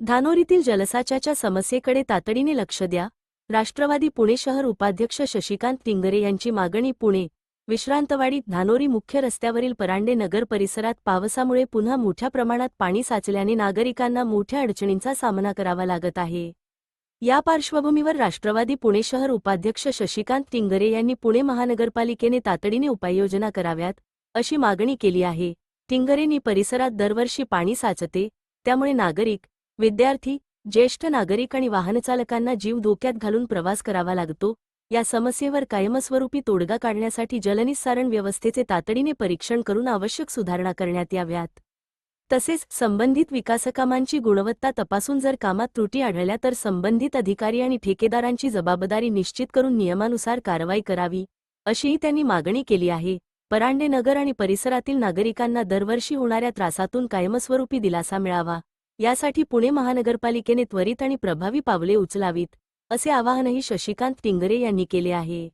धानोरीतील जलसाच्याच्या समस्येकडे तातडीने लक्ष द्या. राष्ट्रवादी पुणे शहर उपाध्यक्ष शशिकांत टिंगरे यांची मागणी. पुणे विश्रांतवाडी धानोरी मुख्य रस्त्यावरील परांडे नगर परिसरात पावसामुळे पुन्हा मोठ्या प्रमाणात पाणी साचल्याने नागरिकांना मोठ्या अडचणींचा सामना करावा लागत आहे. या पार्श्वभूमीवर राष्ट्रवादी पुणे शहर उपाध्यक्ष शशिकांत टिंगरे यांनी पुणे महानगरपालिकेने तातडीने उपाययोजना कराव्यात अशी मागणी केली आहे. टिंगरेंनी परिसरात दरवर्षी पाणी साचते, त्यामुळे नागरिक, विद्यार्थी, ज्येष्ठ नागरिक आणि वाहनचालकांना जीव धोक्यात घालून प्रवास करावा लागतो. या समस्येवर कायमस्वरूपी तोडगा काढण्यासाठी जलनिस्सारण व्यवस्थेचे तातडीने परीक्षण करून आवश्यक सुधारणा करण्यात याव्यात. तसेच संबंधित विकासकामांची गुणवत्ता तपासून जर कामात त्रुटी आढळल्या तर संबंधित अधिकारी आणि ठेकेदारांची जबाबदारी निश्चित करून नियमानुसार कारवाई करावी, अशीही त्यांनी मागणी केली आहे. परांडे नगर आणि परिसरातील नागरिकांना दरवर्षी होणाऱ्या त्रासातून कायमस्वरूपी दिलासा मिळावा, यासाठी पुणे महानगरपालिकेने त्वरित आणि प्रभावी पावले उचलावीत, असे आवाहनही शशिकांत टिंगरे यांनी केले आहे.